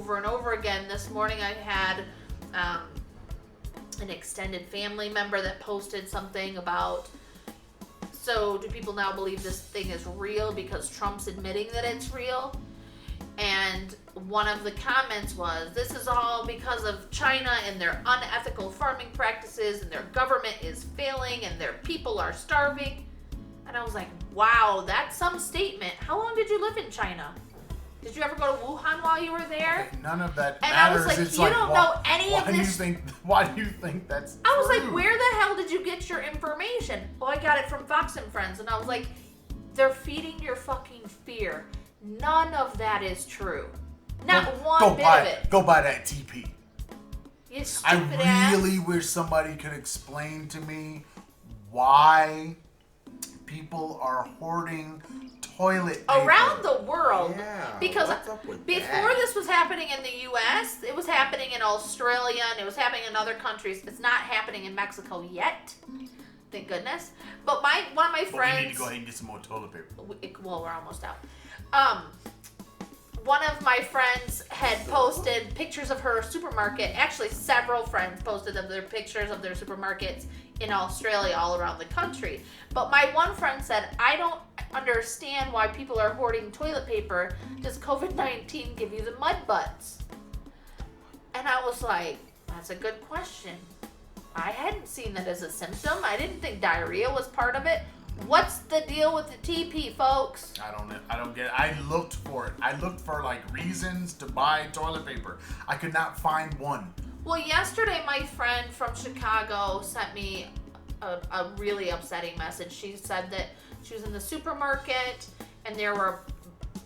over and over again. This morning I had an extended family member that posted something about, so do people now believe this thing is real because Trump's admitting that it's real? And one of the comments was, this is all because of China and their unethical farming practices, and their government is failing and their people are starving. And I was like, wow, that's some statement. How long did you live in China? Did you ever go to Wuhan while you were there? Okay, none of that and matters. I was like, it's you like, don't know any of this. Why do you think that's I was true? like, where the hell did you get your information? Oh, I got it from Fox and Friends. And I was like, they're feeding your fucking fear. None of that is true. Not one bit of it. Go buy that TP. You stupid ass. I really wish somebody could explain to me why people are hoarding toilet paper around the world. Yeah, because what's up with before that? this was happening in the US, it was happening in Australia and it was happening in other countries. It's not happening in Mexico yet. Thank goodness. But one of my friends, we need to go ahead and get some more toilet paper. Well, we're almost out. One of my friends had posted pictures of her supermarket. Actually, several friends posted of their pictures of their supermarkets in Australia all around the country. But my one friend said, I don't understand why people are hoarding toilet paper. Does COVID-19 give you the mud butts? And I was like, that's a good question. I hadn't seen that as a symptom. I didn't think diarrhea was part of it. What's the deal with the TP, folks? I don't get it. I looked for it. I looked for like reasons to buy toilet paper. I could not find one. Well, yesterday my friend from Chicago sent me a really upsetting message. She said that she was in the supermarket and there were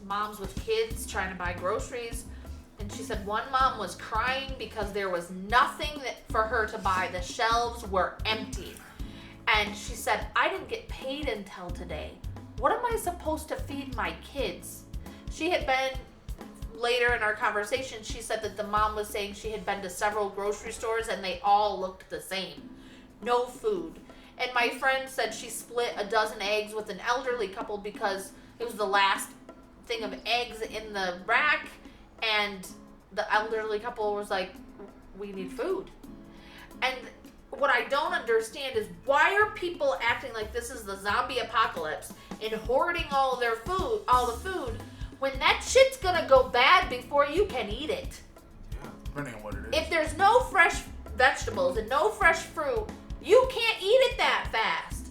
moms with kids trying to buy groceries. And she said one mom was crying because there was nothing for her to buy. The shelves were empty. And she said, I didn't get paid until today. What am I supposed to feed my kids? She had been, later in our conversation, she said that the mom was saying she had been to several grocery stores and they all looked the same. No food. And my friend said she split a dozen eggs with an elderly couple because it was the last thing of eggs in the rack. And the elderly couple was like, we need food. And what I don't understand is, why are people acting like this is the zombie apocalypse and hoarding all the food, when that shit's gonna go bad before you can eat it? Yeah, depending on what it is. If there's no fresh vegetables and no fresh fruit, you can't eat it that fast.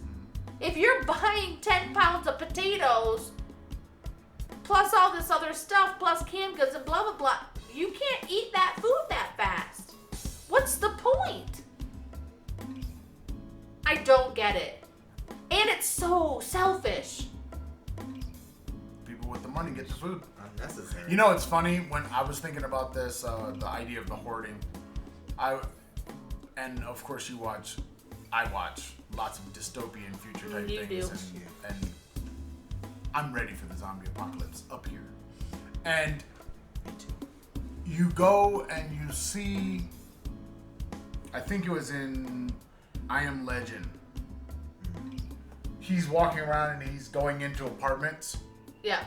If you're buying 10 pounds of potatoes, plus all this other stuff, plus canned goods and blah, blah, blah, you can't eat that food that fast. What's the point? I don't get it. And it's so selfish. People with the money get the food. Unnecessary. You know, it's funny, when I was thinking about this, the idea of the hoarding, and of course I watch lots of dystopian future type You things, do. and I'm ready for the zombie apocalypse up here. And Me too. you go and you see, I think it was in I Am Legend. He's walking around and he's going into apartments. Yeah.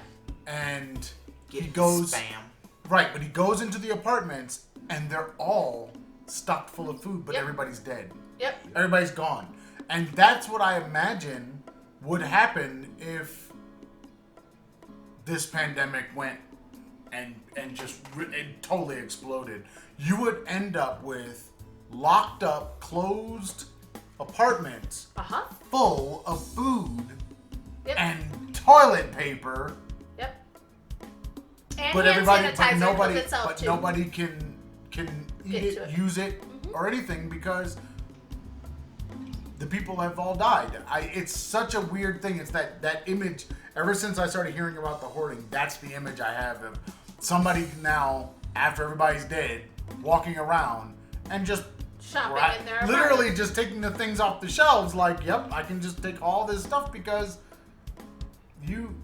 And Get he goes spam. right, but he goes into the apartments and they're all stuffed full of food, but Yep. everybody's dead. Yep. Everybody's gone. And that's what I imagine would happen if this pandemic went and just it totally exploded. You would end up with locked up, closed apartments Uh-huh. full of food Yep. and toilet paper. Yep. And But hand everybody, sanitizer nobody, with itself but too. nobody can eat Get it, to it. use it, or anything because the people have all died. It's such a weird thing. It's that image. Ever since I started hearing about the hoarding, that's the image I have of somebody now, after everybody's dead, walking around and just Shopping in their literally apartment. just taking the things off the shelves. Like, yep, I can just take all this stuff because you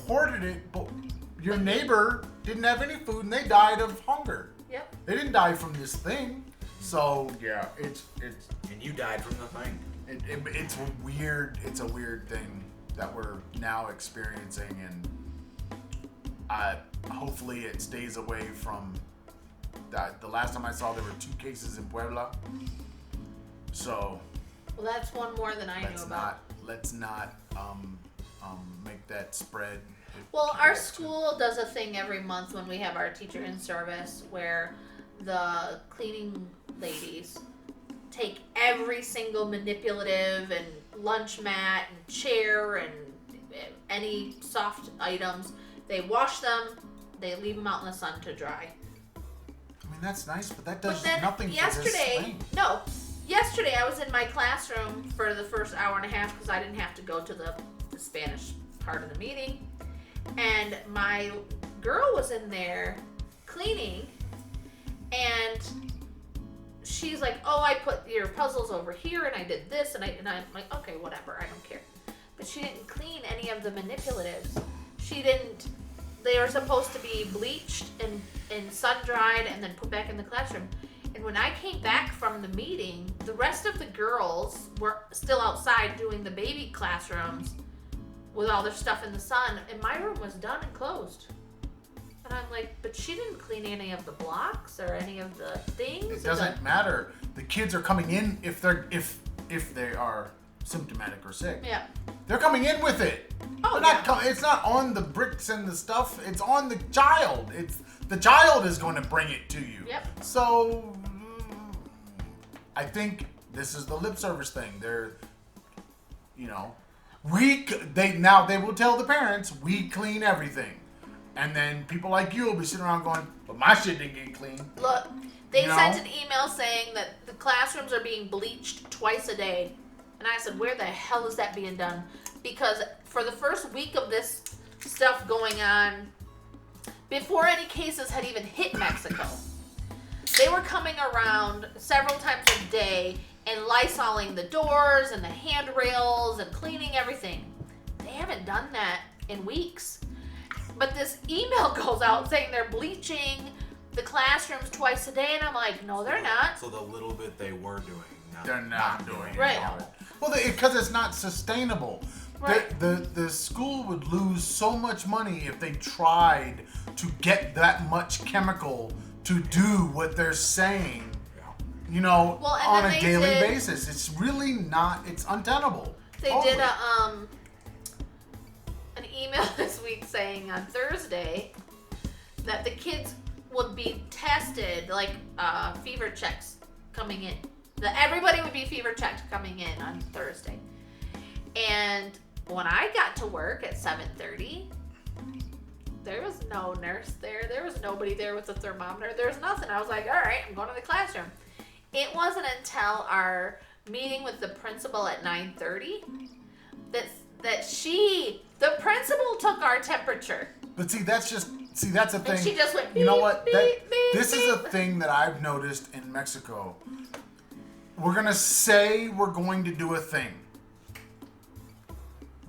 hoarded it, but your neighbor didn't have any food and they died of hunger. Yep. They didn't die from this thing. So yeah, it's And you died from the thing. it's a weird thing that we're now experiencing, and hopefully it stays away from The last time I saw, there were 2 cases in Puebla. So Well, that's one more than I knew about. let's not make that spread. Well, Keep our it to- school does a thing every month when we have our teacher in service where the cleaning ladies take every single manipulative and lunch mat and chair and any soft items. They wash them. They leave them out in the sun to dry. I mean, that's nice, but that does But then nothing for this thing. Yesterday I was in my classroom for the first hour and a half because I didn't have to go to the Spanish part of the meeting. And my girl was in there cleaning, and she's like, "Oh, I put your puzzles over here, and I did this, and I'm like, okay, whatever, I don't care." But she didn't clean any of the manipulatives. She didn't. They were supposed to be bleached and sun dried and then put back in the classroom. And when I came back from the meeting, the rest of the girls were still outside doing the baby classrooms with all their stuff in the sun, and my room was done and closed. And I'm like, but she didn't clean any of the blocks or any of the things. It doesn't matter. The kids are coming in if they are symptomatic or sick. Yeah. They're coming in with it. Oh, They're yeah. not it's not on the bricks and the stuff. It's on the child. It's the child is going to bring it to you. Yep. So I think this is the lip service thing. They're, they will tell the parents, we clean everything. And then people like you will be sitting around going, but my shit didn't get clean. Look, they You know? sent an email saying that the classrooms are being bleached twice a day. And I said, where the hell is that being done? Because for the first week of this stuff going on, before any cases had even hit Mexico, they were coming around several times a day and lysoling the doors and the handrails and cleaning everything. They haven't done that in weeks. But this email goes out saying they're bleaching the classrooms twice a day, and I'm like, no, they're not. So the little bit they were doing, now They're not doing it. Right. Well, because it's not sustainable. Right. The school would lose so much money if they tried to get that much chemical to do what they're saying, Well, and on then a they daily did- basis. It's really not, it's untenable. They Totally. did an email this week saying on Thursday that the kids would be tested, like fever checks coming in. That everybody would be fever checked coming in on Thursday. And when I got to work at 7:30, there was no nurse there. There was nobody there with a thermometer. There was nothing. I was like, all right, I'm going to the classroom. It wasn't until our meeting with the principal at 9:30 that the principal took our temperature. But that's a thing. And she just went, You know beep, what? beep, beep, This is a beep. thing that I've noticed in Mexico. We're going to say we're going to do a thing.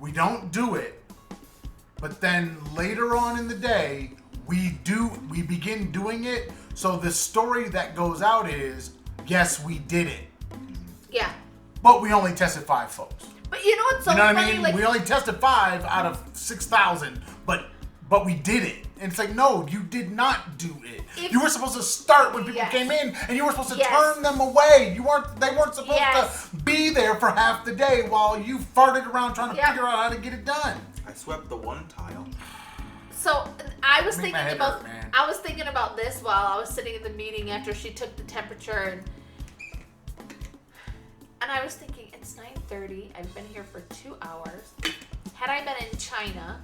We don't do it. But then later on in the day, we begin doing it. So the story that goes out is, yes, we did it. Yeah. But we only tested 5 folks. But you know what's so You know what funny? I mean? Like, We only tested 5 out of 6,000, but we did it. And it's like, no, you did not do it. You were supposed to start when people Yes. came in, and you were supposed to Yes. turn them away. They weren't supposed Yes. to be there for half the day while you farted around trying to Yep. figure out how to get it done. I swept the one tile. so I was Make my thinking head about hurt, man. I was thinking about this while I was sitting in the meeting after she took the temperature, and I was thinking, it's 9:30. I've been here for 2 hours. Had I been in China,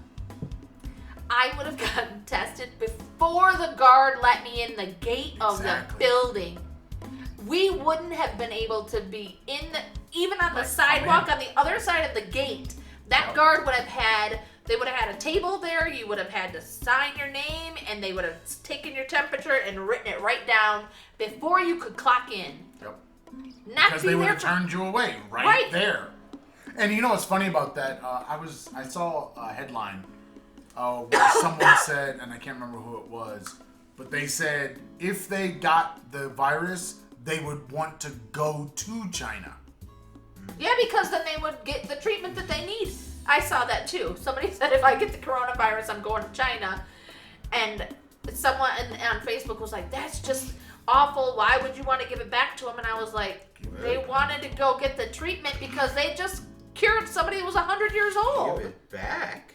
I would have gotten tested before the guard let me in the gate of Exactly. the building. We wouldn't have been able to be even on the Right, sidewalk come on the other side of the gate. That Yep. guard would have they would have had a table there. You would have had to sign your name, and they would have taken your temperature and written it right down before you could clock in. Yep. Not Because be they would there have for- turned you away right Right. there. And you know what's funny about that? I saw a headline where someone said, and I can't remember who it was, but they said if they got the virus, they would want to go to China. Yeah, because then they would get the treatment that they need. I saw that too. Somebody said if I get the coronavirus, I'm going to China. And someone on Facebook was like, that's just awful. Why would you want to give it back to them? And I was like, Give they it. wanted to go get the treatment because they just cured somebody who was 100 years old. Give it back.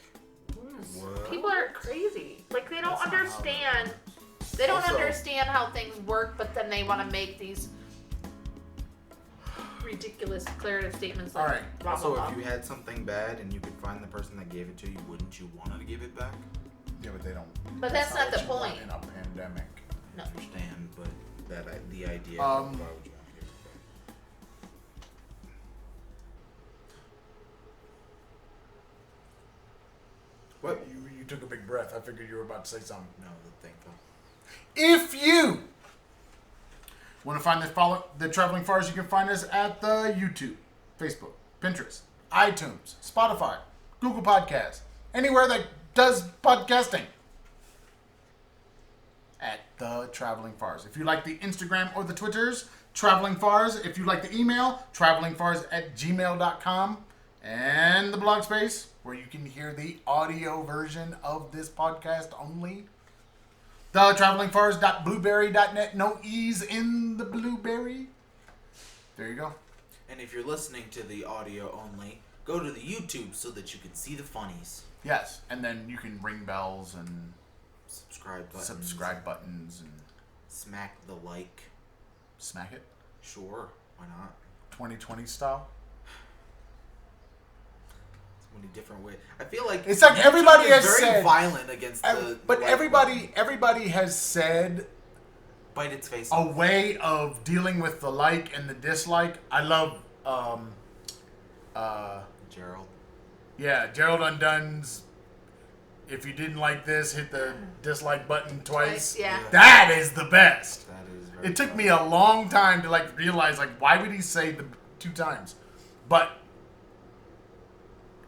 What? People are crazy. Like, they don't That's not how understand. that works. They don't Also- understand how things work, but then they want to make these ridiculous declarative statements like, All right. blah, blah, Also, blah. if you had something bad and you could find the person that gave it to you, wouldn't you want to give it back? Yeah, but they don't. But that's not what the you want point. in a pandemic. No. I understand, but the idea. Um, Why would you want to give it back? What? You took a big breath. I figured you were about to say something. No, the thing. If you want to find the Traveling Fars, you can find us at the YouTube, Facebook, Pinterest, iTunes, Spotify, Google Podcasts, anywhere that does podcasting. At the Traveling Fars. If you like the Instagram or the Twitters, Traveling Fars. If you like the email, travelingfars@gmail.com. And the blog space, where you can hear the audio version of this podcast only. TheTravelingFars.blueberry.net. No E's in the blueberry. There you go. And if you're listening to the audio only, go to the YouTube so that you can see the funnies. Yes. And then you can ring bells and Subscribe buttons. buttons and Smack the like. smack it. Sure, why not? 2020 style. So many different ways. I feel like It's like everybody YouTube is has very said- violent against the. But like everybody has said bite its face. a way of dealing with the like and the dislike. I love, Gerald. yeah, Gerald Undun's. If you didn't like this, hit the dislike button twice. Yeah. That is the best. That is very. It took me a long time to realize why would he say the 2 times, but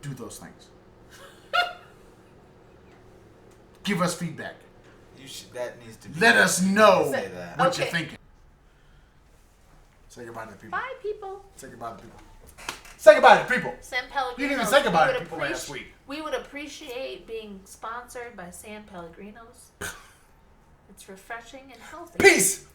do those things. Give us feedback. That needs to be. Let us know Say that. what Okay. you're thinking. Say goodbye to the people. Bye, people. Say goodbye to the people. Say goodbye to the people. San Pellegrino. You didn't even say goodbye we to would people last week. We would appreciate being sponsored by San Pellegrinos. It's refreshing and healthy. Peace.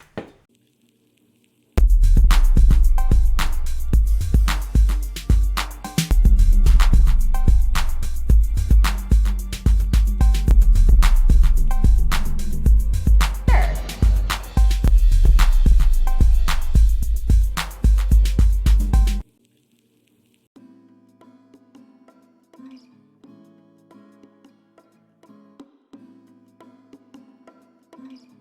Sure.